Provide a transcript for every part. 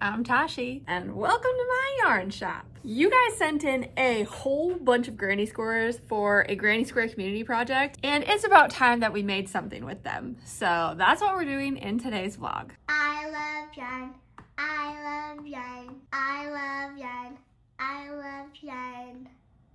I'm Tashi, and welcome to my yarn shop. You guys sent in a whole bunch of granny squares for a granny square community project, and it's about time that we made something with them. So that's what we're doing in today's vlog. I love yarn. I love yarn. I love yarn. I love yarn.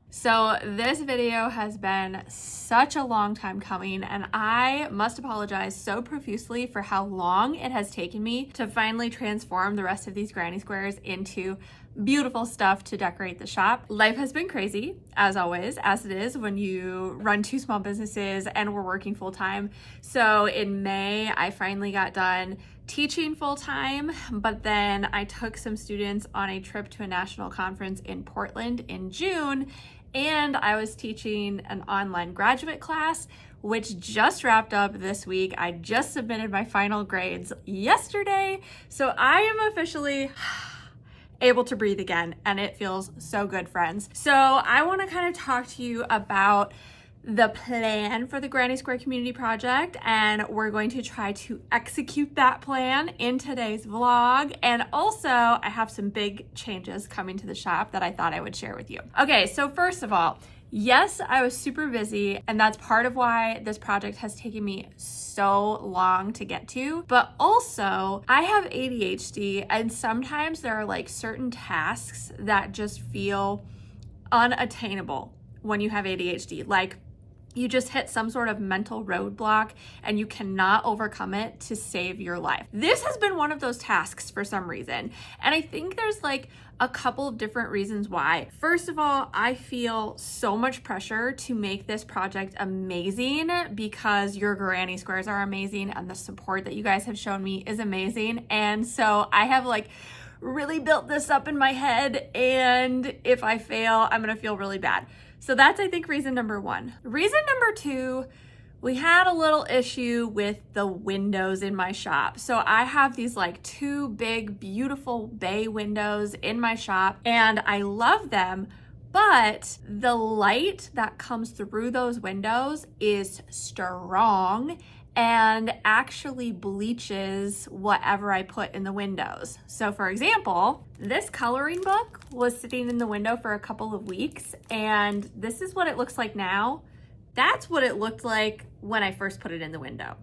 So this video has been such a long time coming, and I must apologize so profusely for how long it has taken me to finally transform the rest of these granny squares into beautiful stuff to decorate the shop. Life has been crazy, as always, as it is when you run two small businesses and we're working full-time. So in May, I finally got done teaching full-time, but then I took some students on a trip to a national conference in Portland in June, and I was teaching an online graduate class, which just wrapped up this week. I just submitted my final grades yesterday, so I am officially able to breathe again, and it feels so good, friends. So I want to kind of talk to you about the plan for the Granny Square Community Project, and we're going to try to execute that plan in today's vlog. And also, I have some big changes coming to the shop that I thought I would share with you. Okay, so first of all, yes, I was super busy, and that's part of why this project has taken me so long to get to. But also, I have ADHD, and sometimes there are like certain tasks that just feel unattainable when you have ADHD. Like, you just hit some sort of mental roadblock and you cannot overcome it to save your life. This has been one of those tasks for some reason. And I think there's like a couple of different reasons why. First of all, I feel so much pressure to make this project amazing because your granny squares are amazing and the support that you guys have shown me is amazing. And so I have like really built this up in my head, and if I fail, I'm gonna feel really bad. So that's, I think, reason number one. Reason number two, we had a little issue with the windows in my shop. So I have these like two big, beautiful bay windows in my shop, and I love them, but the light that comes through those windows is strong and actually bleaches whatever I put in the windows. So for example, this coloring book was sitting in the window for a couple of weeks, and this is what it looks like now. That's what it looked like when I first put it in the window.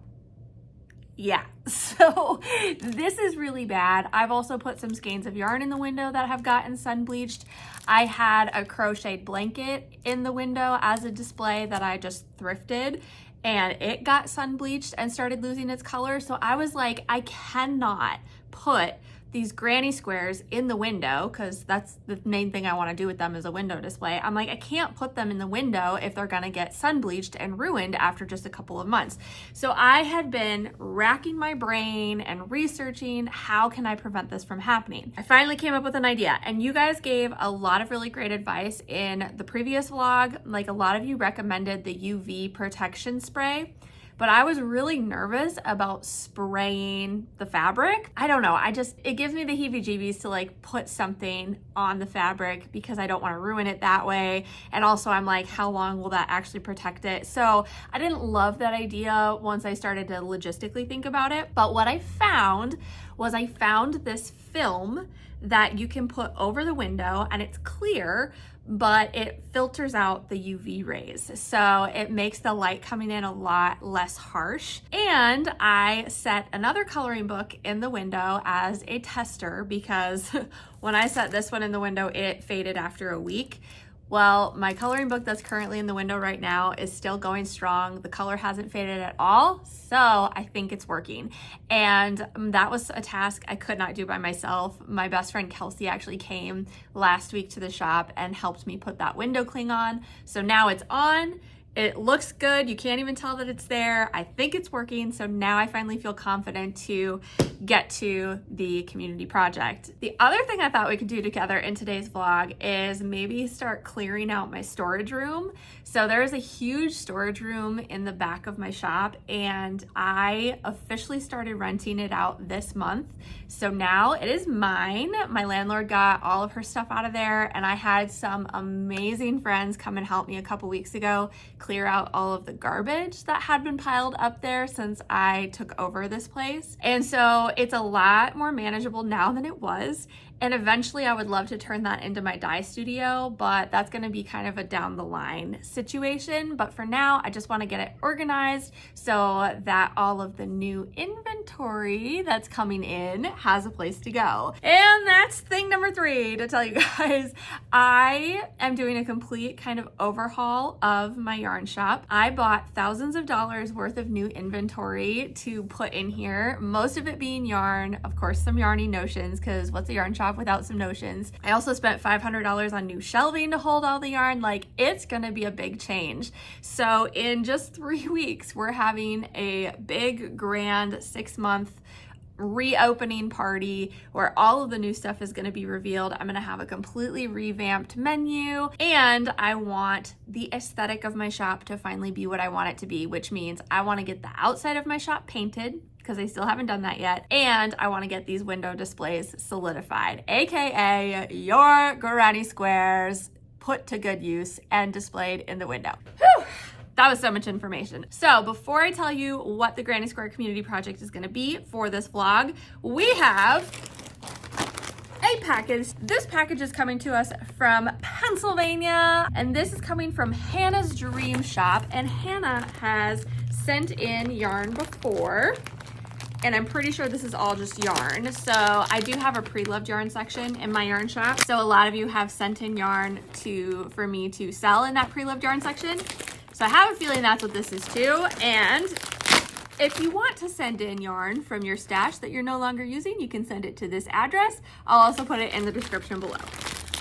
Yeah, so this is really bad. I've also put some skeins of yarn in the window that have gotten sun bleached. I had a crocheted blanket in the window as a display that I just thrifted, and it got sun bleached and started losing its color. So I was like, I cannot put these granny squares in the window, because that's the main thing I want to do with them is a window display. I'm like, I can't put them in the window if they're gonna get sun bleached and ruined after just a couple of months. So I had been racking my brain and researching how can I prevent this from happening. I finally came up with an idea, and you guys gave a lot of really great advice in the previous vlog. Like, a lot of you recommended the UV protection spray, but I was really nervous about spraying the fabric. I don't know, it gives me the heebie-jeebies to like put something on the fabric because I don't want to ruin it that way. And also I'm like, how long will that actually protect it? So I didn't love that idea once I started to logistically think about it. But what I found was this film that you can put over the window, and it's clear, but it filters out the UV rays. So it makes the light coming in a lot less harsh. And I set another coloring book in the window as a tester, because when I set this one in the window, it faded after a week. Well, my coloring book that's currently in the window right now is still going strong. The color hasn't faded at all, so I think it's working. And that was a task I could not do by myself. My best friend Kelsey actually came last week to the shop and helped me put that window cling on. So now it's on. It looks good. You can't even tell that it's there. I think it's working. So now I finally feel confident to get to the community project. The other thing I thought we could do together in today's vlog is maybe start clearing out my storage room. So there's a huge storage room in the back of my shop, and I officially started renting it out this month. So now it is mine. My landlord got all of her stuff out of there, and I had some amazing friends come and help me a couple weeks ago clear out all of the garbage that had been piled up there since I took over this place. And so it's a lot more manageable now than it was. And eventually I would love to turn that into my dye studio, but that's gonna be kind of a down the line situation. But for now, I just wanna get it organized so that all of the new inventory that's coming in has a place to go. And that's thing number 3 to tell you guys. I am doing a complete kind of overhaul of my yarn shop. I bought thousands of dollars worth of new inventory to put in here, most of it being yarn, of course, some yarny notions, because what's a yarn shop without some notions? I also spent $500 on new shelving to hold all the yarn. Like, it's gonna be a big change. So in just 3 weeks, we're having a big, grand 6-month reopening party where all of the new stuff is going to be revealed. I'm going to have a completely revamped menu, and I want the aesthetic of my shop to finally be what I want it to be, which means I want to get the outside of my shop painted, because I still haven't done that yet. And I want to get these window displays solidified, AKA your granny squares put to good use and displayed in the window. Whew. That was so much information. So before I tell you what the Granny Square Community Project is gonna be for this vlog, we have a package. This package is coming to us from Pennsylvania, and this is coming from Hannah's Dream Shop. And Hannah has sent in yarn before, and I'm pretty sure this is all just yarn. So I do have a pre-loved yarn section in my yarn shop. So a lot of you have sent in yarn for me to sell in that pre-loved yarn section. So I have a feeling that's what this is too. And if you want to send in yarn from your stash that you're no longer using, you can send it to this address. I'll also put it in the description below.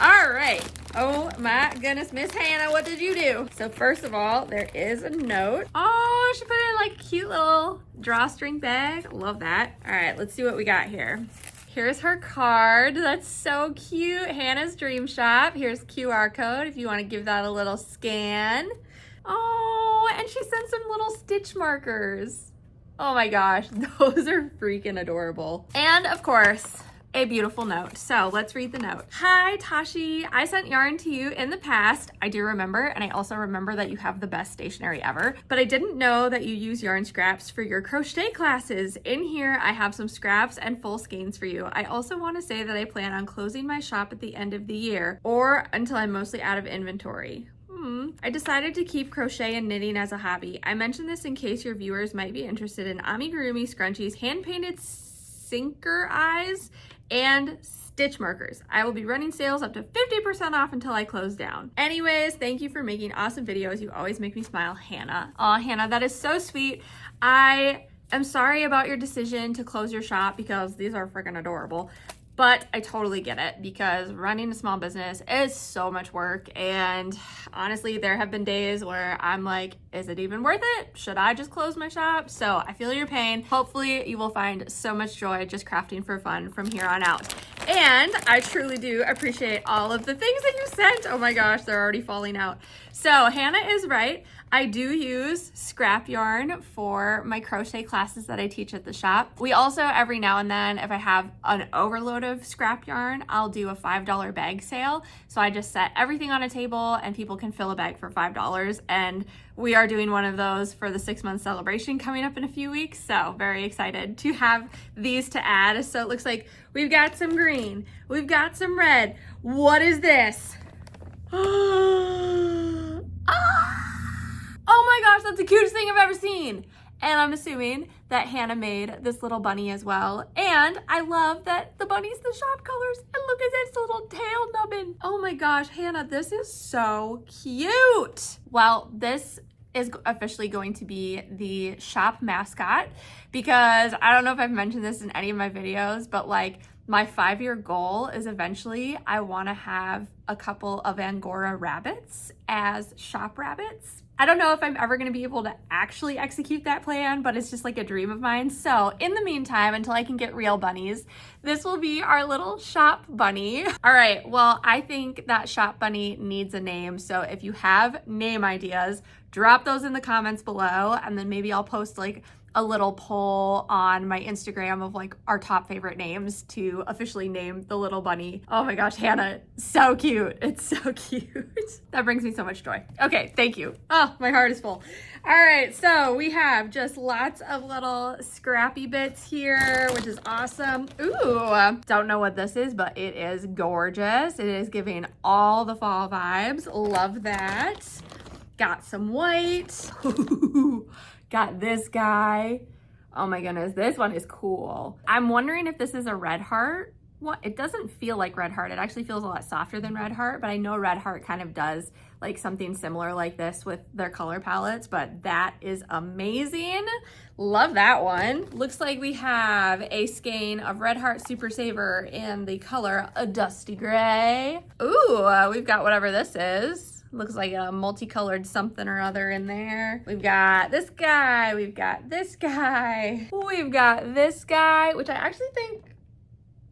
All right. Oh my goodness, Miss Hannah, what did you do? So first of all, there is a note. Oh, she put it in like a cute little drawstring bag. Love that. All right, let's see what we got here. Here's her card. That's so cute. Hannah's Dream Shop. Here's QR code if you want to give that a little scan. Oh, and she sent some little stitch markers. Oh my gosh, those are freaking adorable. And of course, a beautiful note. So let's read the note. Hi, Tashi. I sent yarn to you in the past. I do remember, and I also remember that you have the best stationery ever, but I didn't know that you use yarn scraps for your crochet classes. In here, I have some scraps and full skeins for you. I also want to say that I plan on closing my shop at the end of the year, or until I'm mostly out of inventory. I decided to keep crochet and knitting as a hobby. I mention this in case your viewers might be interested in amigurumi scrunchies, hand-painted sinker eyes, and stitch markers. I will be running sales up to 50% off until I close down. Anyways, thank you for making awesome videos. You always make me smile, Hannah. Aw, Hannah, that is so sweet. I am sorry about your decision to close your shop because these are freaking adorable. But I totally get it, because running a small business is so much work. And honestly, there have been days where I'm like, is it even worth it? Should I just close my shop? So I feel your pain. Hopefully you will find so much joy just crafting for fun from here on out. And I truly do appreciate all of the things that you sent. Oh my gosh, they're already falling out. So Hannah is right. I do use scrap yarn for my crochet classes that I teach at the shop. We also, every now and then, if I have an overload of scrap yarn, I'll do a $5 bag sale. So I just set everything on a table and people can fill a bag for $5. And we are doing one of those for the 6-month celebration coming up in a few weeks. So very excited to have these to add. So it looks like we've got some green, we've got some red. What is this? Oh my gosh, that's the cutest thing I've ever seen. And I'm assuming that Hannah made this little bunny as well. And I love that the bunny's the shop colors. And look at its little tail nubbin. Oh my gosh, Hannah, this is so cute. Well, this is officially going to be the shop mascot, because I don't know if I've mentioned this in any of my videos, but like my 5-year goal is eventually I want to have a couple of Angora rabbits as shop rabbits. I don't know if I'm ever going to be able to actually execute that plan, but it's just like a dream of mine. So in the meantime, until I can get real bunnies, this will be our little shop bunny. All right, well, I think that shop bunny needs a name. So if you have name ideas, drop those in the comments below, and then maybe I'll post like a little poll on my Instagram of like our top favorite names to officially name the little bunny. Oh my gosh, Hannah, so cute. It's so cute. That brings me so much joy. Okay, thank you. Oh, my heart is full. All right, so we have just lots of little scrappy bits here, which is awesome. Ooh, don't know what this is, but it is gorgeous. It is giving all the fall vibes. Love that. Got some white. Got this guy. Oh my goodness, this one is cool. I'm wondering if this is a red heart. What? It doesn't feel like red heart. It actually feels a lot softer than red heart, but I know red heart kind of does like something similar like this with their color palettes, but that is amazing. Love that one. Looks like we have a skein of Red Heart Super Saver in the color a dusty gray. Ooh, we've got whatever this is. Looks like a multicolored something or other in there. We've got this guy, we've got this guy, we've got this guy, which I actually think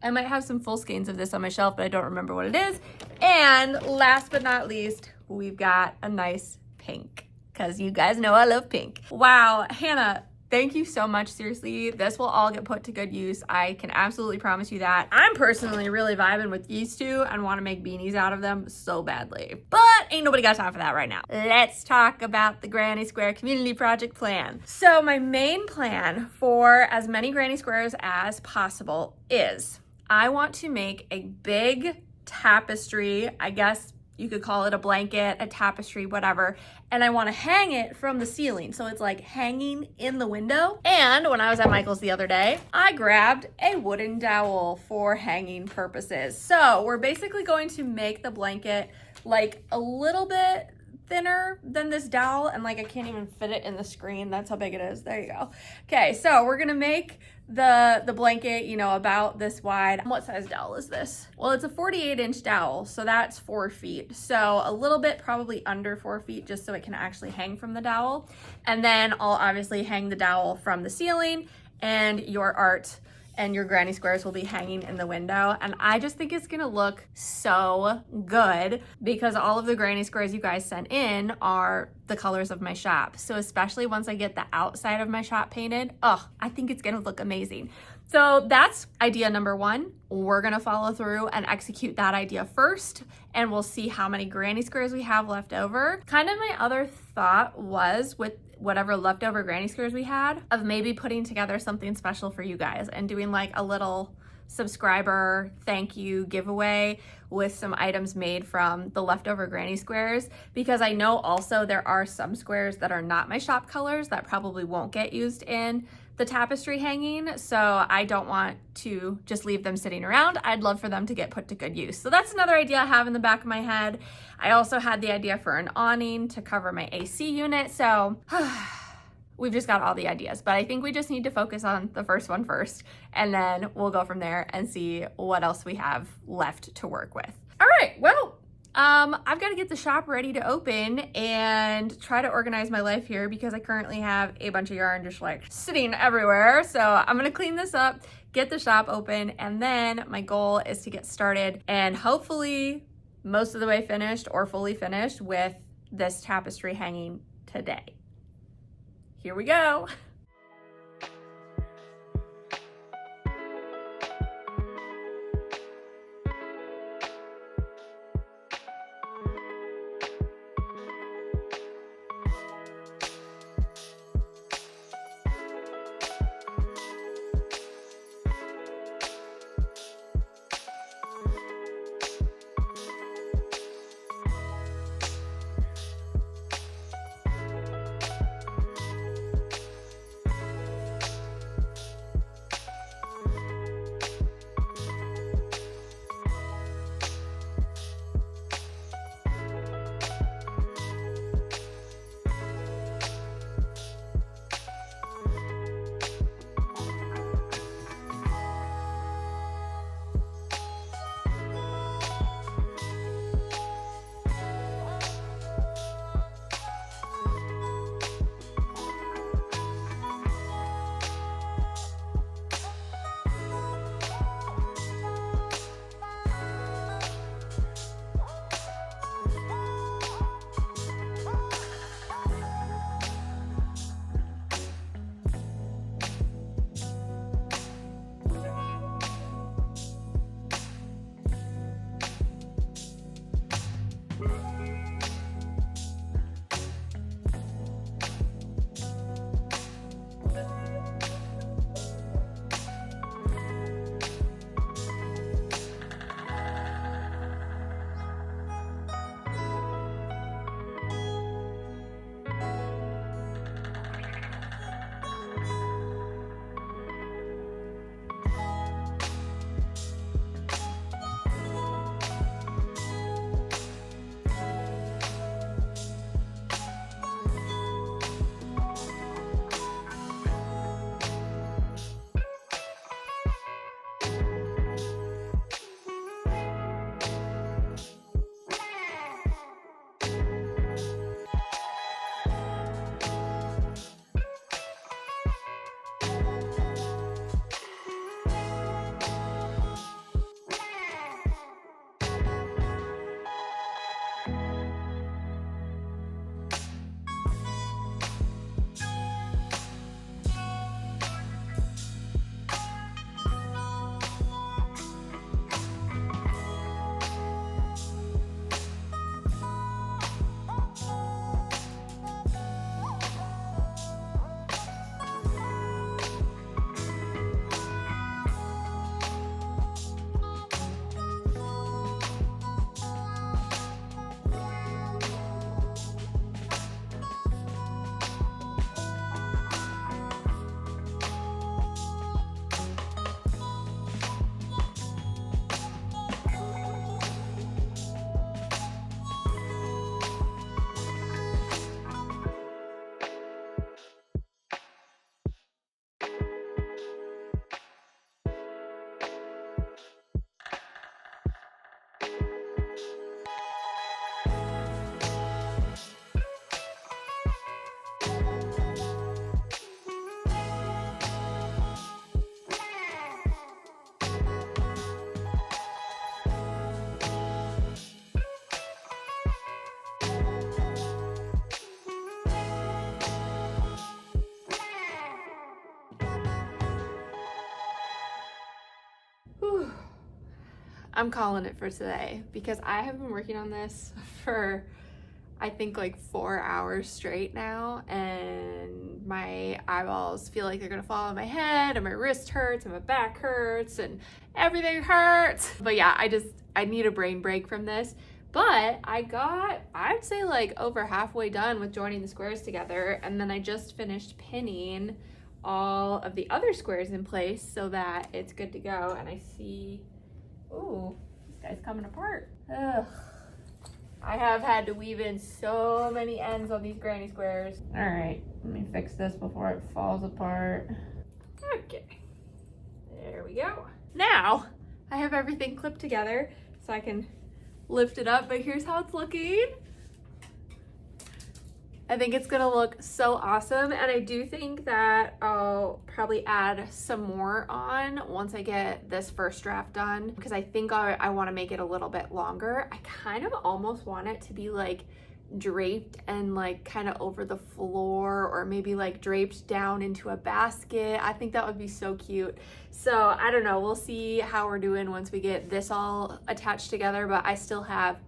I might have some full skeins of this on my shelf, but I don't remember what it is. And last but not least, we've got a nice pink, because you guys know I love pink. Wow, Hannah, thank you so much. Seriously, this will all get put to good use. I can absolutely promise you that. I'm personally really vibing with these two and want to make beanies out of them so badly. But ain't nobody got time for that right now. Let's talk about the Granny Square Community Project plan. So my main plan for as many Granny Squares as possible is I want to make a big tapestry, I guess you could call it a blanket, a tapestry, whatever. And I want to hang it from the ceiling. So it's like hanging in the window. And when I was at Michael's the other day, I grabbed a wooden dowel for hanging purposes. So we're basically going to make the blanket like a little bit thinner than this dowel, and like I can't even fit it in the screen. That's how big it is. There you go. Okay, so we're gonna make the blanket, you know, about this wide. What size dowel is this? Well, it's a 48-inch dowel, so that's 4 feet. So a little bit probably under 4 feet, just so it can actually hang from the dowel. And then I'll obviously hang the dowel from the ceiling, and your art and your granny squares will be hanging in the window. And I just think it's gonna look so good because all of the granny squares you guys sent in are the colors of my shop. So especially once I get the outside of my shop painted, oh, I think it's gonna look amazing. So that's idea number one. We're gonna follow through and execute that idea first, and we'll see how many granny squares we have left over. Kind of my other thought was, with whatever leftover granny squares we had, of maybe putting together something special for you guys and doing like a little subscriber thank you giveaway with some items made from the leftover granny squares, because I know also there are some squares that are not my shop colors that probably won't get used in the tapestry hanging, so I don't want to just leave them sitting around. I'd love for them to get put to good use. So that's another idea I have in the back of my head. I also had the idea for an awning to cover my AC unit, so we've just got all the ideas, but I think we just need to focus on the first one first, and then we'll go from there and see what else we have left to work with. All right, well, I've got to get the shop ready to open and try to organize my life here because I currently have a bunch of yarn just like sitting everywhere. So I'm going to clean this up, get the shop open, and then my goal is to get started and hopefully most of the way finished or fully finished with this tapestry hanging today. Here we go. I'm calling it for today because I have been working on this for I think like 4 hours straight now, and my eyeballs feel like they're gonna fall on my head, and my wrist hurts, and my back hurts, and everything hurts. But yeah, I need a brain break from this. But I'd say like over halfway done with joining the squares together, and then I just finished pinning all of the other squares in place so that it's good to go. And I see, ooh, this guy's coming apart. Ugh. I have had to weave in so many ends on these granny squares. All right, let me fix this before it falls apart. Okay, there we go. Now I have everything clipped together so I can lift it up, but here's how it's looking. I think it's gonna look so awesome, and I do think that I'll probably add some more on once I get this first draft done, because I think I want to make it a little bit longer. I kind of almost want it to be like draped and like kind of over the floor, or maybe like draped down into a basket. I think that would be so cute. So I don't know, we'll see how we're doing once we get this all attached together, but I still have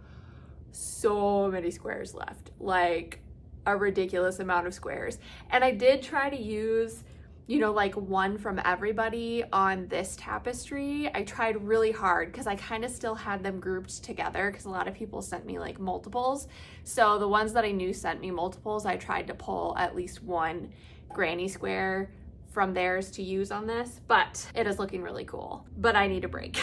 so many squares left, like a ridiculous amount of squares. And I did try to use, you know, like one from everybody on this tapestry. I tried really hard because I kind of still had them grouped together because a lot of people sent me like multiples. So the ones that I knew sent me multiples, I tried to pull at least one granny square from theirs to use on this, but it is looking really cool. But I need a break.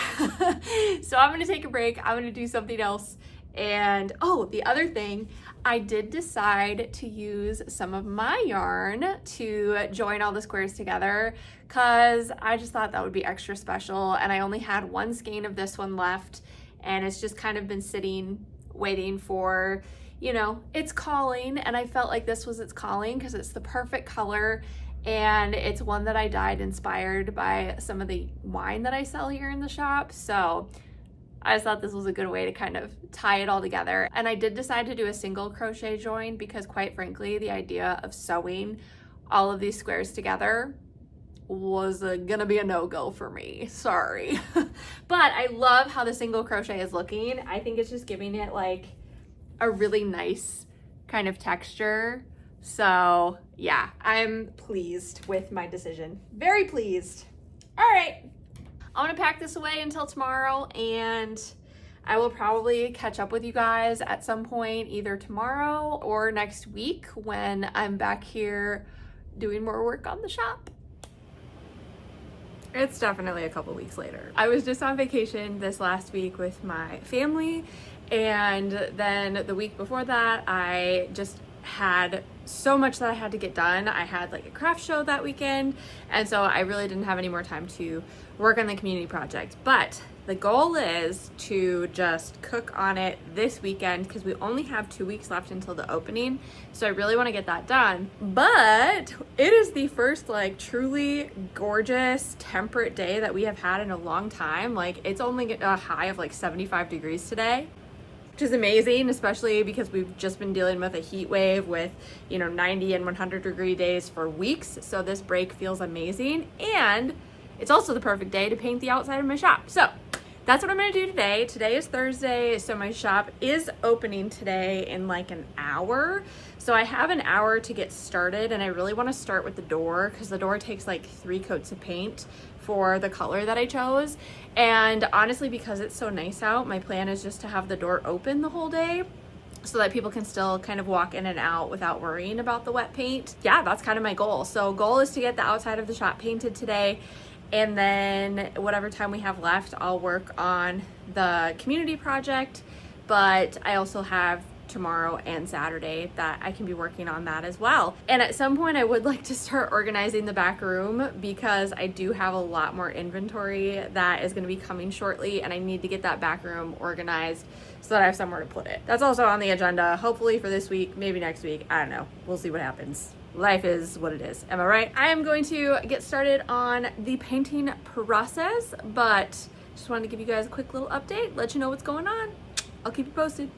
So I'm gonna take a break. I'm gonna do something else. And oh, the other thing, I did decide to use some of my yarn to join all the squares together because I just thought that would be extra special, and I only had one skein of this one left, and it's just kind of been sitting waiting for, you know, its calling, and I felt like this was its calling because it's the perfect color, and it's one that I dyed inspired by some of the wine that I sell here in the shop. So I just thought this was a good way to kind of tie it all together. And I did decide to do a single crochet join because, quite frankly, the idea of sewing all of these squares together was gonna be a no-go for me. Sorry. But I love how the single crochet is looking. I think it's just giving it like a really nice kind of texture. So yeah, I'm pleased with my decision. Very pleased. All right. I'm gonna pack this away until tomorrow, and I will probably catch up with you guys at some point either tomorrow or next week when I'm back here doing more work on the shop. It's definitely a couple weeks later. I was just on vacation this last week with my family, and then the week before that I just had so much that I had to get done. I had like a craft show that weekend, and so I really didn't have any more time to work on the community project. But the goal is to just cook on it this weekend because we only have 2 weeks left until the opening, so I really want to get that done. But it is the first like truly gorgeous temperate day that we have had in a long time. Like, it's only a high of like 75 degrees today, which is amazing, especially because we've just been dealing with a heat wave with, you know, 90 and 100 degree days for weeks. So this break feels amazing, and it's also the perfect day to paint the outside of my shop. So that's what I'm gonna do today. Today is Thursday, so my shop is opening today in like an hour. So I have an hour to get started, and I really wanna start with the door because the door takes like 3 coats of paint for the color that I chose. And honestly, because it's so nice out, my plan is just to have the door open the whole day so that people can still kind of walk in and out without worrying about the wet paint. Yeah, that's kind of my goal. So goal is to get the outside of the shop painted today, and then whatever time we have left, I'll work on the community project. But I also have tomorrow and Saturday that I can be working on that as well. And at some point I would like to start organizing the back room because I do have a lot more inventory that is going to be coming shortly, and I need to get that back room organized so that I have somewhere to put it. That's also on the agenda, hopefully for this week, maybe next week. I don't know. We'll see what happens. Life is what it is. Am I right? I am going to get started on the painting process, but just wanted to give you guys a quick little update, let you know what's going on. I'll keep you posted.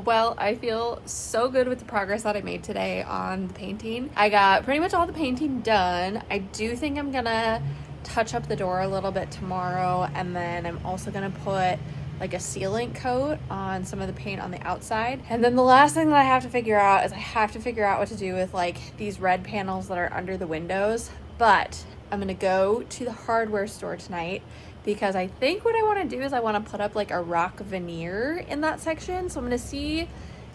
Well, I feel so good with the progress that I made today on the painting. I got pretty much all the painting done. I do think I'm gonna touch up the door a little bit tomorrow, and then I'm also gonna put like a sealant coat on some of the paint on the outside. And then the last thing that I have to figure out is I have to figure out what to do with like these red panels that are under the windows. But I'm gonna go to the hardware store tonight because I think what I want to do is I want to put up like a rock veneer in that section. So I'm gonna see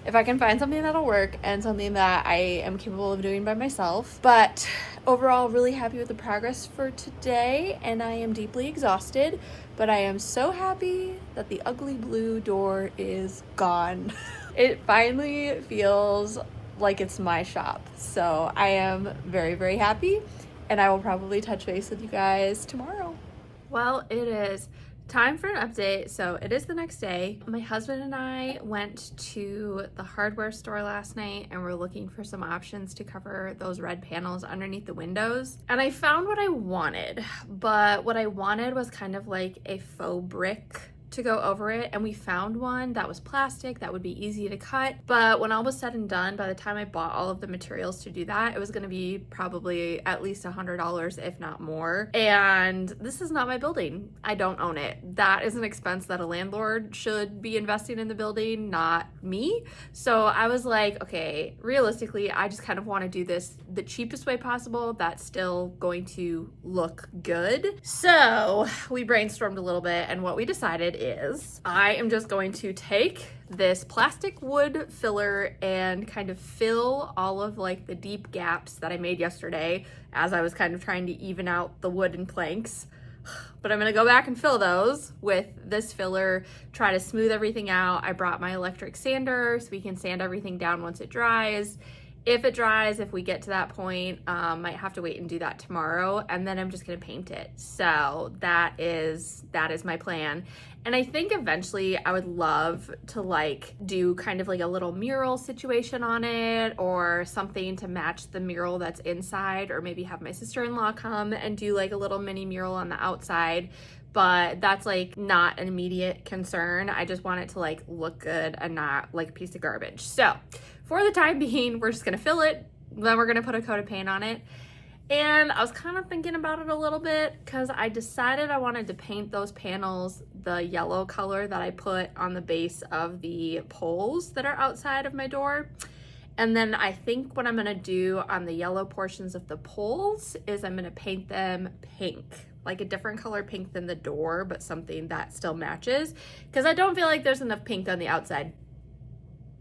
if I can find something that'll work and something that I am capable of doing by myself. But overall, really happy with the progress for today, and I am deeply exhausted, but I am so happy that the ugly blue door is gone. It finally feels like it's my shop. So I am very, very happy, and I will probably touch base with you guys tomorrow. Well, it is time for an update. So it is the next day. My husband and I went to the hardware store last night and we're looking for some options to cover those red panels underneath the windows. And I found what I wanted, but what I wanted was kind of like a faux brick to go over it, and we found one that was plastic that would be easy to cut. But when all was said and done, by the time I bought all of the materials to do that, it was going to be probably at least $100, if not more. And this is not my building. I don't own it. That is an expense that a landlord should be investing in the building, not me. So I was like, okay, realistically, I just kind of want to do this the cheapest way possible that's still going to look good. So we brainstormed a little bit, and what we decided is I am just going to take this plastic wood filler and kind of fill all of like the deep gaps that I made yesterday as I was kind of trying to even out the wooden planks. But I'm gonna go back and fill those with this filler, try to smooth everything out. I brought my electric sander so we can sand everything down once it dries. If it dries, if we get to that point, might have to wait and do that tomorrow, and then I'm just gonna paint it. So that is my plan. And I think eventually I would love to like do kind of like a little mural situation on it, or something to match the mural that's inside, or maybe have my sister-in-law come and do like a little mini mural on the outside. But that's like not an immediate concern. I just want it to like look good and not like a piece of garbage. So for the time being, we're just gonna fill it, then we're gonna put a coat of paint on it. And I was kind of thinking about it a little bit because I decided I wanted to paint those panels the yellow color that I put on the base of the poles that are outside of my door. And then I think what I'm gonna do on the yellow portions of the poles is I'm gonna paint them pink, like a different color pink than the door, but something that still matches, because I don't feel like there's enough pink on the outside.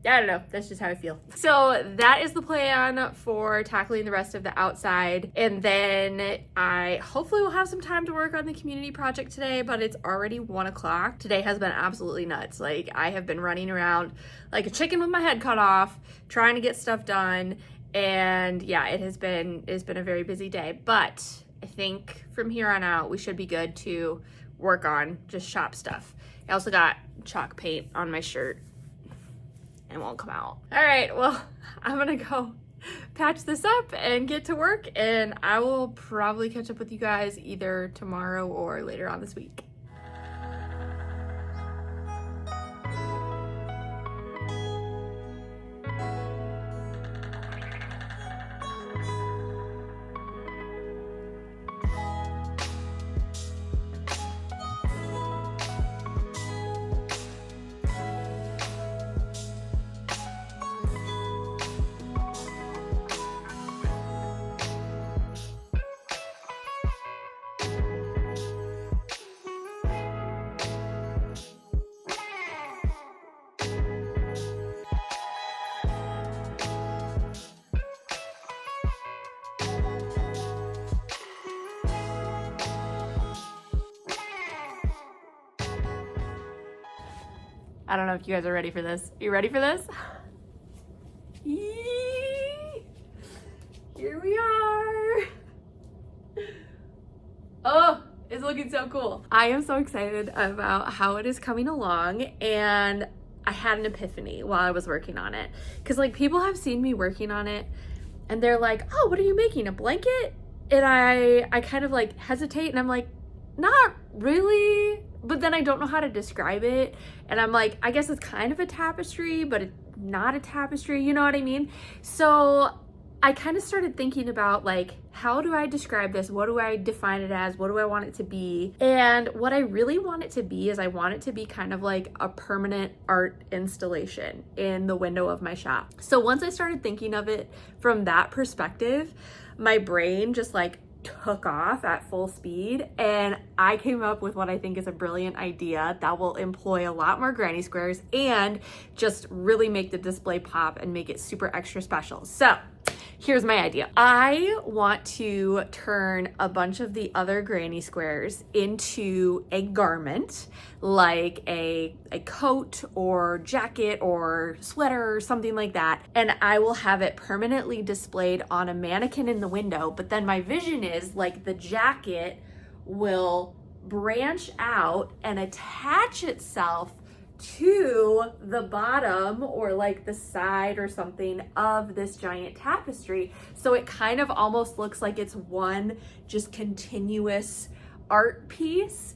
I don't know, that's just how I feel. So that is the plan for tackling the rest of the outside. And then I hopefully will have some time to work on the community project today, but it's already 1 o'clock. Today has been absolutely nuts. Like, I have been running around like a chicken with my head cut off, trying to get stuff done. And yeah, it's been a very busy day, but I think from here on out, we should be good to work on just shop stuff. I also got chalk paint on my shirt. It won't come out. All right, well, I'm gonna go patch this up and get to work, and I will probably catch up with you guys either tomorrow or later on this week. I don't know if you guys are ready for this. You ready for this? Yee! Here we are. Oh, it's looking so cool. I am so excited about how it is coming along, and I had an epiphany while I was working on it. Because like, people have seen me working on it and they're like, oh, what are you making, a blanket? And I kind of like hesitate, and I'm like, not really. but then I don't know how to describe it. And I'm like, I guess it's kind of a tapestry, but it's not a tapestry, you know what I mean? So I kind of started thinking about like, how do I describe this? What do I define it as? What do I want it to be? And what I really want it to be is I want it to be kind of like a permanent art installation in the window of my shop. So once I started thinking of it from that perspective, my brain just like took off at full speed, and I came up with what I think is a brilliant idea that will employ a lot more granny squares and just really make the display pop and make it super extra special. So here's my idea. I want to turn a bunch of the other granny squares into a garment, like a coat or jacket or sweater or something like that. And I will have it permanently displayed on a mannequin in the window. But then my vision is like the jacket will branch out and attach itself to the bottom or like the side or something of this giant tapestry. So it kind of almost looks like it's one just continuous art piece.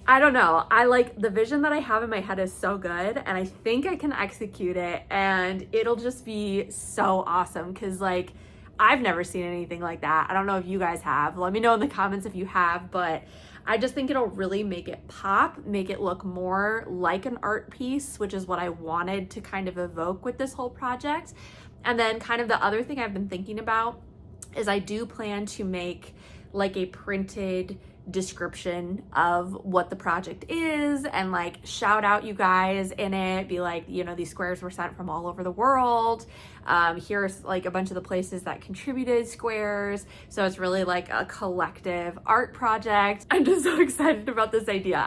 I don't know. I like the vision that I have in my head is so good, and I think I can execute it, and it'll just be so awesome because like I've never seen anything like that. I don't know if you guys have. Let me know in the comments if you have, but I just think it'll really make it pop, make it look more like an art piece, which is what I wanted to kind of evoke with this whole project. And then kind of the other thing I've been thinking about is I do plan to make like a printed description of what the project is and like shout out you guys in it, be like, you know, these squares were sent from all over the world. Here's like a bunch of the places that contributed squares. So it's really like a collective art project. I'm just so excited about this idea.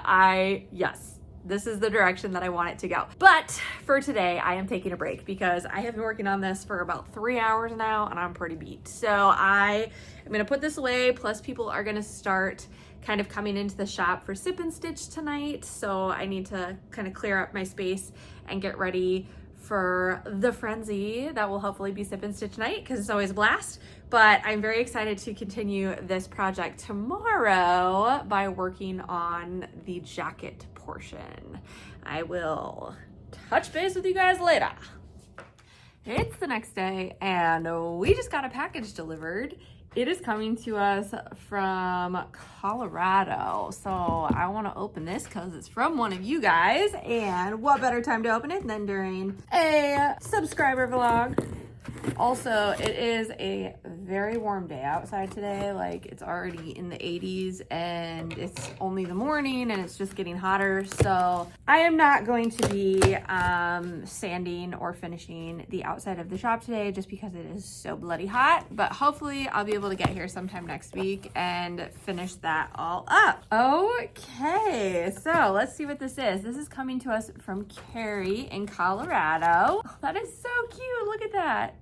Yes, this is the direction that I want it to go. But for today, I am taking a break because I have been working on this for about 3 hours now and I'm pretty beat. So I am gonna put this away, plus people are gonna start kind of coming into the shop for sip and stitch tonight. So I need to kind of clear up my space and get ready for the frenzy that will hopefully be sip and stitch night because it's always a blast. But I'm very excited to continue this project tomorrow by working on the jacket portion. I will touch base with you guys later. It's the next day and we just got a package delivered. It is coming to us from Colorado. So I want to open this because it's from one of you guys. And what better time to open it than during a subscriber vlog? Also, it is a very warm day outside today. Like it's already in the 80s and it's only the morning and it's just getting hotter. So I am not going to be sanding or finishing the outside of the shop today just because it is so bloody hot. But hopefully I'll be able to get here sometime next week and finish that all up. Okay, so let's see what this is. This is coming to us from Carrie in Colorado. Oh, that is so cute. Look at that.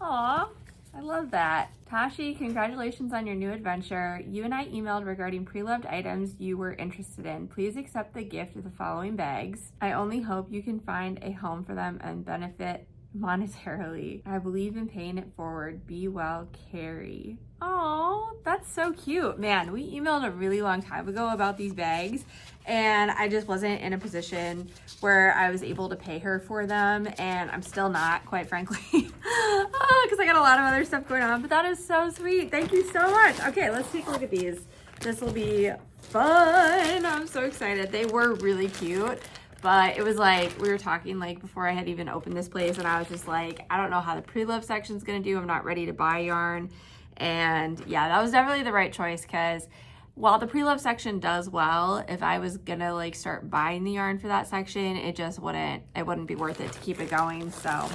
Aw, I love that. Tashi, congratulations on your new adventure. You and I emailed regarding pre-loved items you were interested in. Please accept the gift of the following bags. I only hope you can find a home for them and benefit monetarily. I believe in paying it forward. Be well, Carrie. Oh, that's so cute. Man, we emailed a really long time ago about these bags and I just wasn't in a position where I was able to pay her for them, and I'm still not, quite frankly, because I got a lot of other stuff going on, but that is so sweet. Thank you so much. Okay, let's take a look at these. This will be fun. I'm so excited. They were really cute. But it was like, we were talking like before I had even opened this place and I was just like, I don't know how the pre-love section's gonna do. I'm not ready to buy yarn. And yeah, that was definitely the right choice because while the pre-love section does well, if I was gonna like start buying the yarn for that section, it wouldn't be worth it to keep it going. So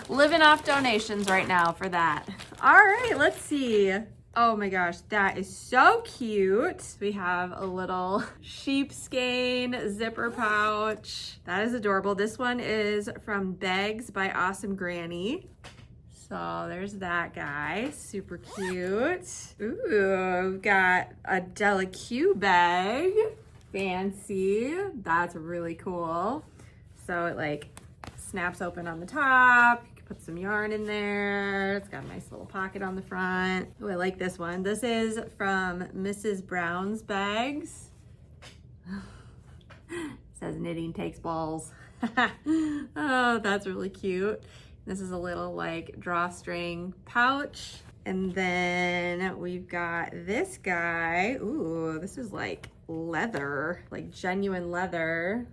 living off donations right now for that. All right, let's see. Oh my gosh, that is so cute. We have a little sheepskin zipper pouch. That is adorable. This one is from Bags by Awesome Granny. So there's that guy, super cute. Ooh, we've got a Dell bag, fancy. That's really cool. So it like snaps open on the top. Put some yarn in there. It's got a nice little pocket on the front. Oh, I like this one. This is from Mrs. Brown's Bags. says knitting takes balls. Oh, that's really cute. This is a little like drawstring pouch. And then we've got this guy. Ooh, this is like leather, like genuine leather.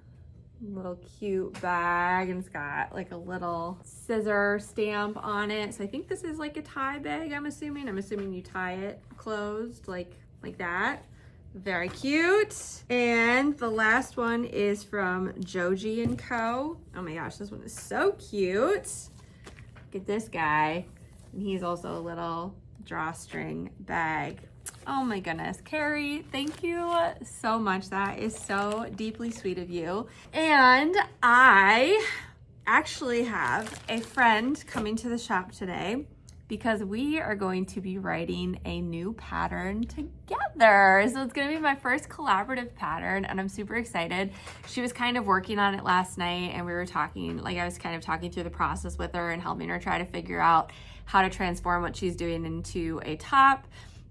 Little cute bag, and it's got like a little scissor stamp on it. So I think this is like a tie bag, I'm assuming. I'm assuming you tie it closed like that. Very cute. And the last one is from Joji & Co. Oh my gosh, this one is so cute. Look at this guy. And he's also a little drawstring bag. Oh my goodness, Carrie, thank you so much. That is so deeply sweet of you. And I actually have a friend coming to the shop today because we are going to be writing a new pattern together. So it's gonna be my first collaborative pattern and I'm super excited. She was kind of working on it last night and we were talking, like I was kind of talking through the process with her and helping her try to figure out how to transform what she's doing into a top.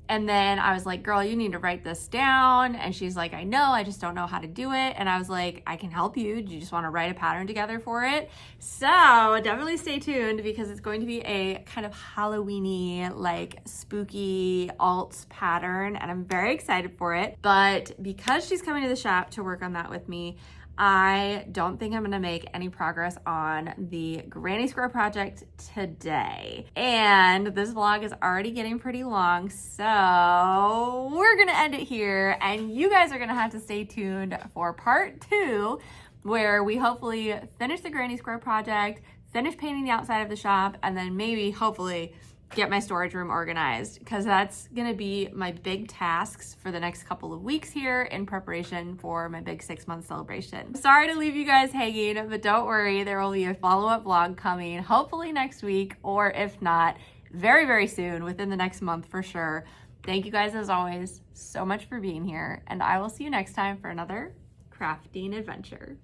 And then I was like, girl, you need to write this down. And she's like, I know, I just don't know how to do it. And I was like, I can help you. Do you just want to write a pattern together for it? So definitely stay tuned because it's going to be a kind of Halloween-y, like spooky alt pattern. And I'm very excited for it. But because she's coming to the shop to work on that with me, I don't think I'm gonna make any progress on the Granny Square project today. And this vlog is already getting pretty long, so we're gonna end it here. And you guys are gonna have to stay tuned for part 2, where we hopefully finish the Granny Square project, finish painting the outside of the shop, and then maybe, hopefully, get my storage room organized, because that's gonna be my big tasks for the next couple of weeks here in preparation for my big 6-month celebration. Sorry to leave you guys hanging, but don't worry, there will be a follow-up vlog coming hopefully next week, or if not, very, very soon, within the next month for sure. Thank you guys as always so much for being here, and I will see you next time for another crafting adventure.